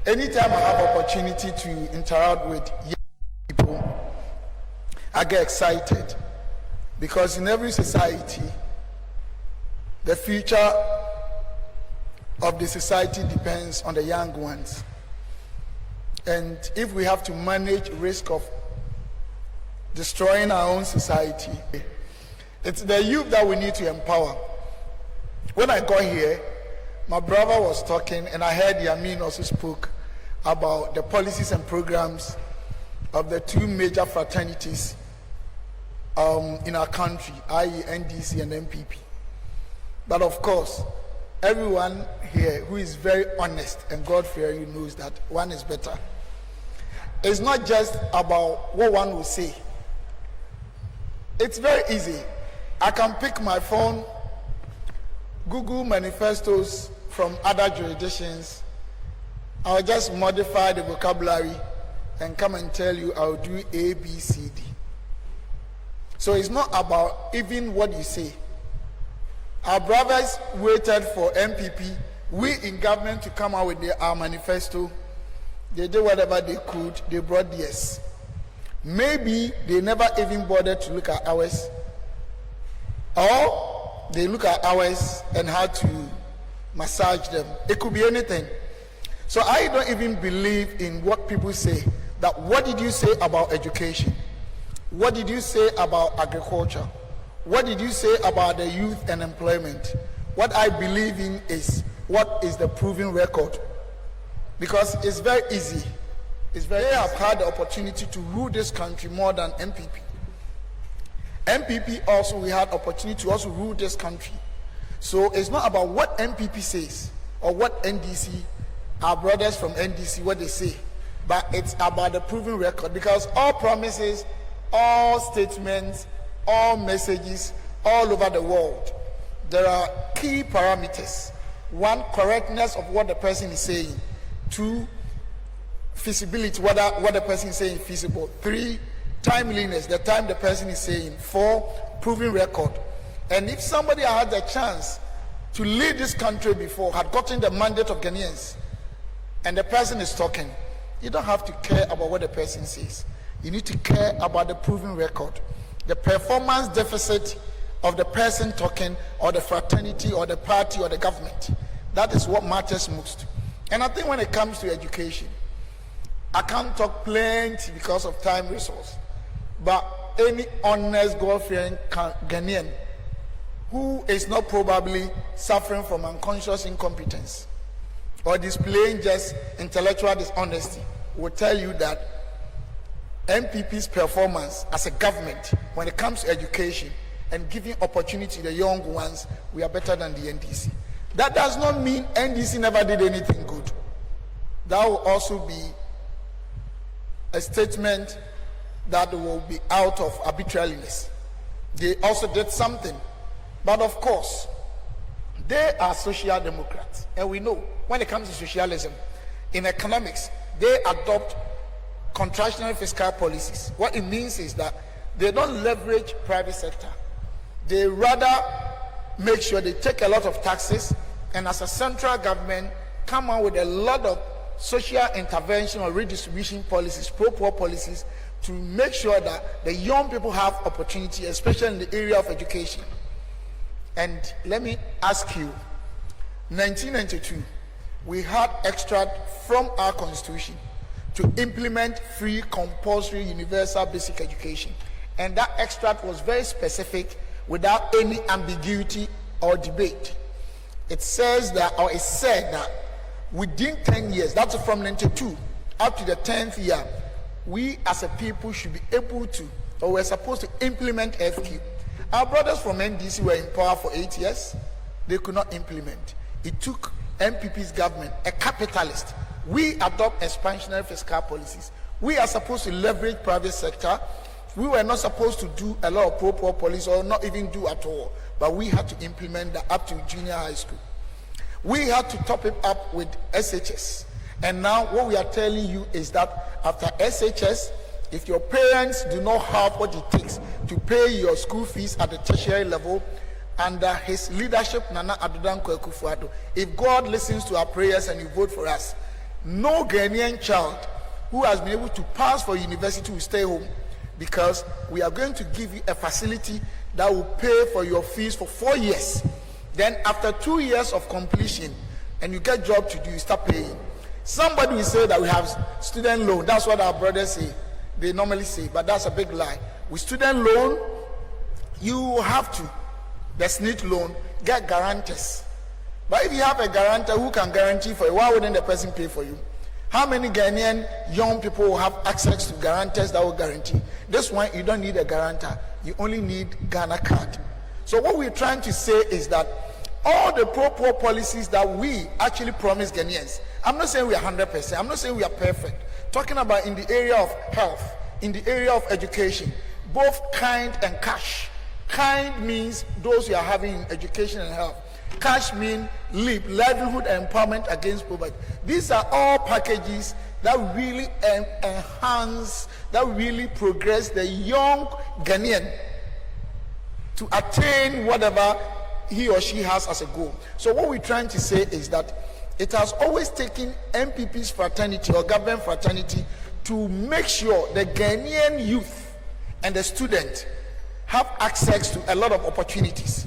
Anytime I have opportunity to interact with young people, I get excited because in every society, the future of the society depends on the young ones. And if we have to manage risk of destroying our own society, it's the youth that we need to empower. When I got here, my brother was talking, and I heard Yamin also spoke about the policies and programs of the two major fraternities in our country, i.e. NDC and MPP. But of course, everyone here who is very honest and God-fearing knows that one is better. It's not just about what one will say. It's very easy. I can pick my phone, Google manifestos from other jurisdictions. I'll just modify the vocabulary and come and tell you I'll do A, B, C, D. So it's not about even what you say. Our brothers waited for MPP, we in government, to come out with our manifesto. They did whatever they could, they brought theirs. Maybe they never even bothered to look at ours, or they look at ours and had to massage them. It could be anything. So I don't even believe in what people say, that what did you say about education? What did you say about agriculture? What did you say about the youth and employment? What I believe in is what is the proven record. Because it's very easy. They have had the opportunity to rule this country more than MPP. MPP also, we had opportunity to also rule this country. So it's not about what MPP says or what NDC, our brothers from NDC, what they say, but it's about the proven record. Because all promises, all statements, all messages all over the world, there are key parameters. One, correctness of what the person is saying. Two, feasibility, whether what the person is saying is feasible. Three, timeliness, the time the person is saying. Four, proven record. And if somebody had the chance to lead this country before, had gotten the mandate of Ghanaians, and the person is talking, you don't have to care about what the person says. You need to care about the proven record. The performance deficit of the person talking, or the fraternity, or the party, or the government. That is what matters most. And I think when it comes to education, I can't talk plenty because of time resource, but any honest, God-fearing Ghanaian who is not probably suffering from unconscious incompetence or displaying just intellectual dishonesty will tell you that MPP's performance as a government when it comes to education and giving opportunity to the young ones, we are better than the NDC. That does not mean NDC never did anything good. That will also be a statement that will be out of arbitrariness. They also did something. But of course, they are social democrats. And we know when it comes to socialism, in economics, they adopt contractionary fiscal policies. What it means is that they don't leverage private sector. They rather make sure they take a lot of taxes, and as a central government, come out with a lot of social intervention or redistribution policies, pro-poor policies, to make sure that the young people have opportunity, especially in the area of education. And let me ask you, 1992, we had extract from our constitution to implement free, compulsory, universal basic education. And that extract was very specific without any ambiguity or debate. It says that, or it said that within 10 years, that's from 92 up to the 10th year, we as a people should be able to, or we're supposed to implement FQ. Our brothers from NDC were in power for 8 years. They could not implement. It took MPP's government, a capitalist. We adopt expansionary fiscal policies. We are supposed to leverage private sector. We were not supposed to do a lot of pro-poor policy, or not even do at all. But we had to implement that up to junior high school. We had to top it up with SHS. And now what we are telling you is that after SHS, if your parents do not have what it takes to pay your school fees at the tertiary level, under his leadership, Nana Adodan Kwaku Fuado, if God listens to our prayers and you vote for us, No Ghanaian child who has been able to pass for university will stay home, because we are going to give you a facility that will pay for your fees for 4 years. Then after 2 years of completion and you get job to do, you start paying. Somebody will say that we have student loan. That's what our brothers say. They normally say, but that's a big lie. With student loan, you have to, the SNIT loan, get guarantors. But if you have a guarantor who can guarantee for you, why wouldn't the person pay for you? How many Ghanaian young people will have access to guarantors that will guarantee? This one, you don't need a guarantor. You only need Ghana card. So what we're trying to say is that all the pro-poor policies that we actually promise Ghanaians, I'm not saying we are 100%, I'm not saying we are perfect. Talking about in the area of health, in the area of education, both kind and cash. Kind means those who are having in education and health. Cash means livelihood empowerment against poverty. These are all packages that really enhance, that really progress the young Ghanaian to attain whatever he or she has as a goal. So what we're trying to say is that it has always taken MPP's fraternity or government fraternity to make sure the Ghanaian youth and the student have access to a lot of opportunities.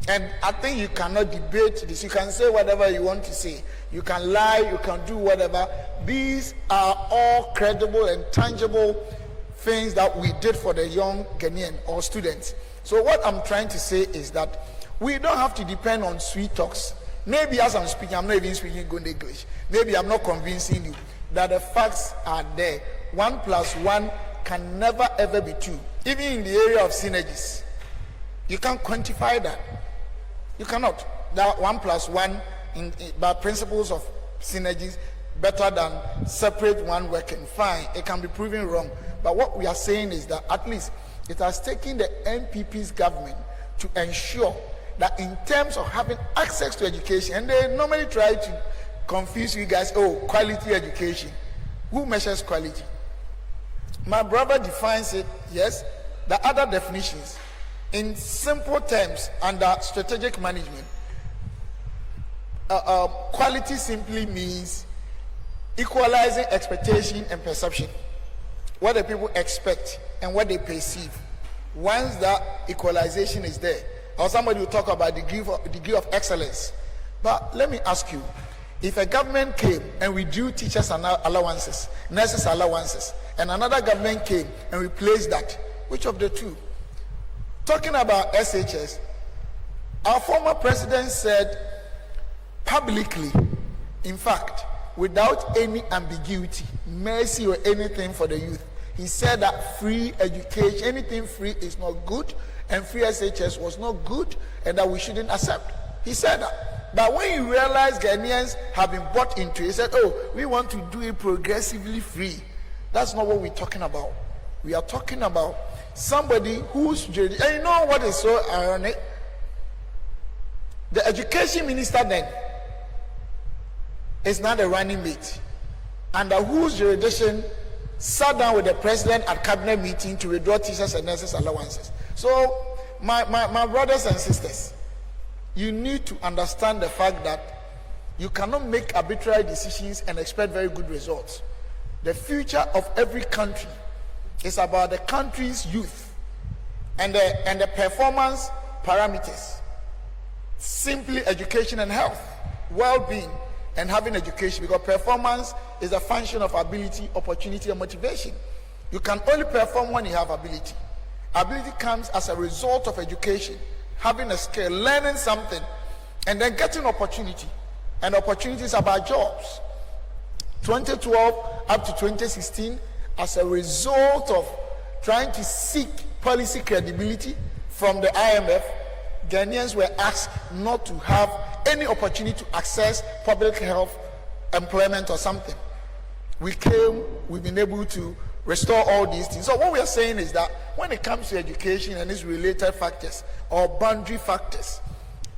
And I think you cannot debate this. You can say whatever you want to say. You can lie, you can do whatever. These are all credible and tangible things that we did for the young Ghanaian or students. So what I'm trying to say is that we don't have to depend on sweet talks. Maybe as I'm speaking, I'm not even speaking good English. Maybe I'm not convincing you that the facts are there. 1 + 1 can never ever be 2. Even in the area of synergies, you can't quantify that. You cannot. That 1 + 1 by principles of synergies better than separate one working. Fine, it can be proven wrong. But what we are saying is that at least it has taken the MPP's government to ensure that in terms of having access to education, and they normally try to confuse you guys, oh, quality education. Who measures quality? My brother defines it, yes. The other definitions, in simple terms, under strategic management, quality simply means equalizing expectation and perception. What the people expect and what they perceive. Once that equalization is there, or somebody will talk about degree of excellence. But let me ask you, if a government came and withdrew teachers' allowances, nurses' allowances, and another government came and replaced that, which of the two? Talking about SHS, our former president said publicly, in fact, without any ambiguity, mercy or anything for the youth, he said that free education, anything free is not good, and free SHS was not good, and that we shouldn't accept. He said that. But when he realized Ghanaians have been bought into it, he said, oh, we want to do it progressively free. That's not what we're talking about. We are talking about somebody who's, and you know what is so ironic? The education minister then is not a running mate, under whose jurisdiction sat down with the president at cabinet meeting to withdraw teachers and nurses allowances. So my brothers and sisters, you need to understand the fact that you cannot make arbitrary decisions and expect very good results. The future of every country is about the country's youth and the performance parameters. Simply education and health, well-being, and having education, because performance is a function of ability, opportunity, and motivation. You can only perform when you have ability. Ability comes as a result of education, having a skill, learning something, and then getting opportunity. And opportunities about jobs. 2012 up to 2016, as a result of trying to seek policy credibility from the IMF, Ghanaians were asked not to have any opportunity to access public health, employment, or something. We've been able to restore all these things. So what we are saying is that when it comes to education and its related factors or boundary factors,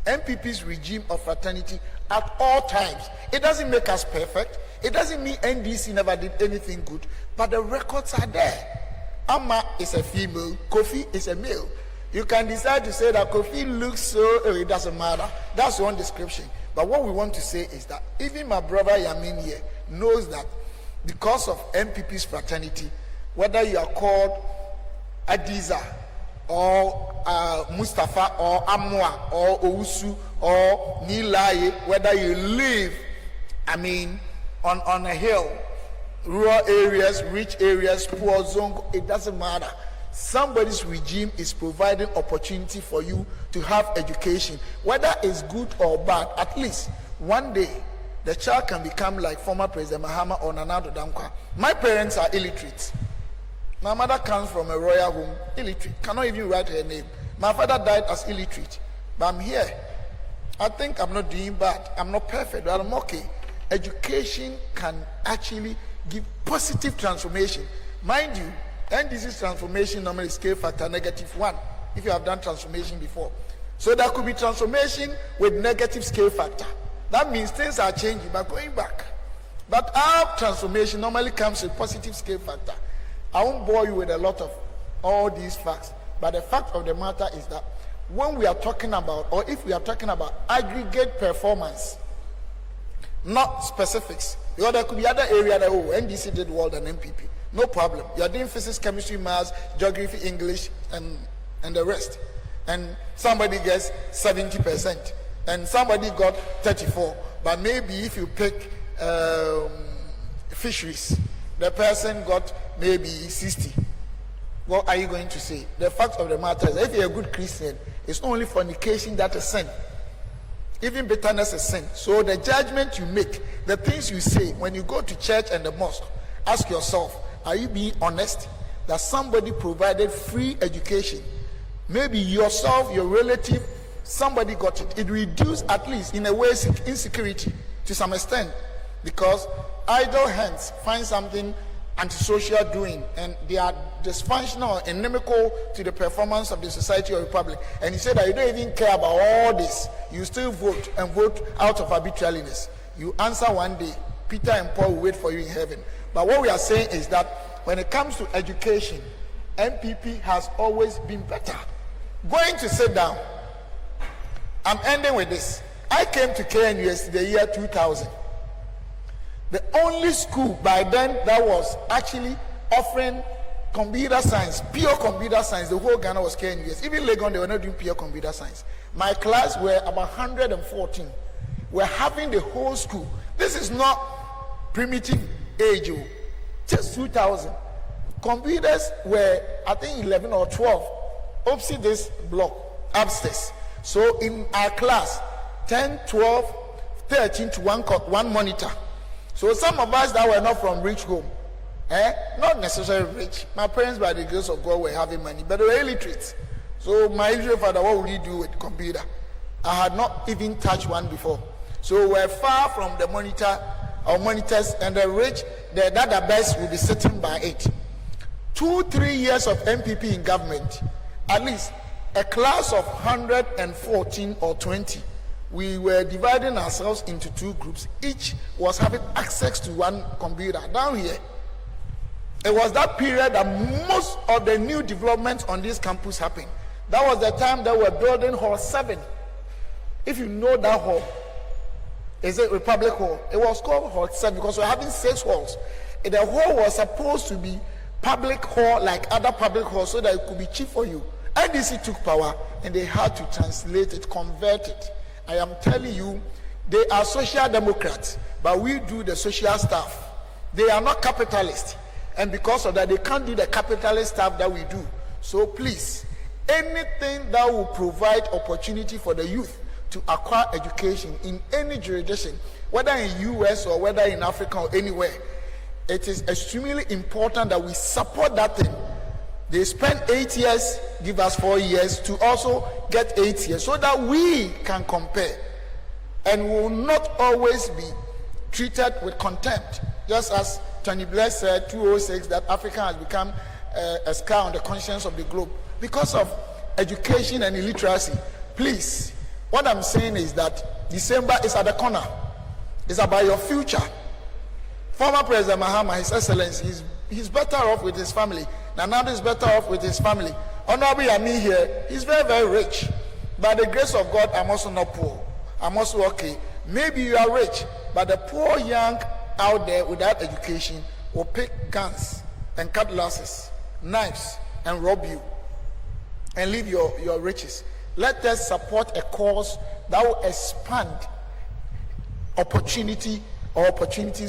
MPP's regime of fraternity at all times, it doesn't make us perfect. It doesn't mean NDC never did anything good, but the records are there. Amoah is a female, Kofi is a male. You can decide to say that Kofi looks so, it doesn't matter. That's one description. But what we want to say is that even my brother Yamin here knows that because of MPP's fraternity, whether you are called Adiza or Mustafa or Amoah or Owusu or Nilaye, whether you live, on a hill, rural areas, rich areas, poor zone, it doesn't matter. Somebody's regime is providing opportunity for you to have education. Whether it's good or bad, at least one day the child can become like former President Mahama or Nana Addo Dankwa. My parents are illiterate. My mother comes from a royal home, illiterate, cannot even write her name. My father died as illiterate, but I'm here. I think I'm not doing bad. I'm not perfect, but I'm okay. Education can actually give positive transformation. Mind you, NDC's transformation normally is scale factor -1 if you have done transformation before. So there could be transformation with negative scale factor. That means things are changing but going back. But our transformation normally comes with positive scale factor. I won't bore you with a lot of all these facts, but the fact of the matter is that when we are talking about, or if we are talking about aggregate performance, not specifics, because there could be other area that NDC did well than MPP. No problem. You are doing physics, chemistry, maths, geography, English, and the rest. And somebody gets 70%, and somebody got 34. But maybe if you pick fisheries, the person got maybe 60. What are you going to say? The fact of the matter is, if you're a good Christian, it's not only fornication that is sin. Even bitterness is sin. So the judgment you make, the things you say when you go to church and the mosque, ask yourself, are you being honest that somebody provided free education? Maybe yourself, your relative, somebody got it. It reduced, at least in a way, insecurity to some extent, because idle hands find something antisocial doing, and they are dysfunctional or inimical to the performance of the society or republic. And he said that you don't even care about all this. You still vote, and vote out of arbitrariness. You answer one day. Peter and Paul will wait for you in heaven. But what we are saying is that when it comes to education, MPP has always been better. Going to sit down. I'm ending with this. I came to KNUST the year 2000. The only school by then that was actually offering computer science, pure computer science, the whole Ghana was KNUST. Even Legon, they were not doing pure computer science. My class were about 114. We're having the whole school. This is not primitive age, just 2000. Computers were, I think, 11 or 12. Opposite this block, upstairs. So in our class, 10, 12, 13 to one monitor. So some of us that were not from rich home, not necessarily rich. My parents, by the grace of God, were having money, but they were illiterate. So my illiterate father, what would he do with computer? I had not even touched one before. So we're far from the monitor, our monitors, and the rich, the database will be sitting by it. 2-3 years of MPP in government, at least a class of 114 or 20. We were dividing ourselves into 2 groups. Each was having access to one computer. Down here, it was that period that most of the new developments on this campus happened. That was the time that we were building Hall 7. If you know that hall, is it Republic Hall? It was called Hall 7 because we're having 6 halls. And the hall was supposed to be public hall like other public halls so that it could be cheap for you. NDC took power and they had to translate it, convert it. I am telling you, they are social democrats, but we do the social stuff. They are not capitalists, and because of that, they can't do the capitalist stuff that we do. So please, anything that will provide opportunity for the youth to acquire education in any jurisdiction, whether in US or whether in Africa or anywhere, it is extremely important that we support that thing. They spend 8 years, give us 4 years to also get 8 years so that we can compare and will not always be treated with contempt. Just as Tony Blair said, 2006, that Africa has become a scar on the conscience of the globe because of education and illiteracy. Please, what I'm saying is that December is at the corner. It's about your future. Former President Mahama, His Excellency, he's better off with his family. Nana is better off with his family. Honorable Yami here, he's very, very rich. By the grace of God, I'm also not poor. I'm also okay. Maybe you are rich, but the poor young out there without education will pick guns and cutlasses, knives, and rob you and leave your riches. Let us support a cause that will expand opportunities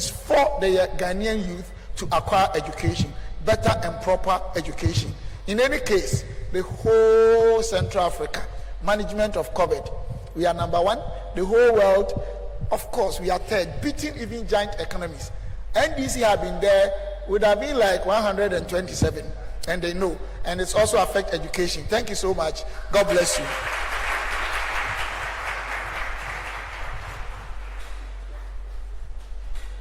for the Ghanaian youth to acquire education, better and proper education. In any case, the whole Central Africa, management of COVID, we are number one. The whole world, of course, we are third, beating even giant economies. NDC have been there, would have been like 127, and they know. And it's also affect education. Thank you so much. God bless you.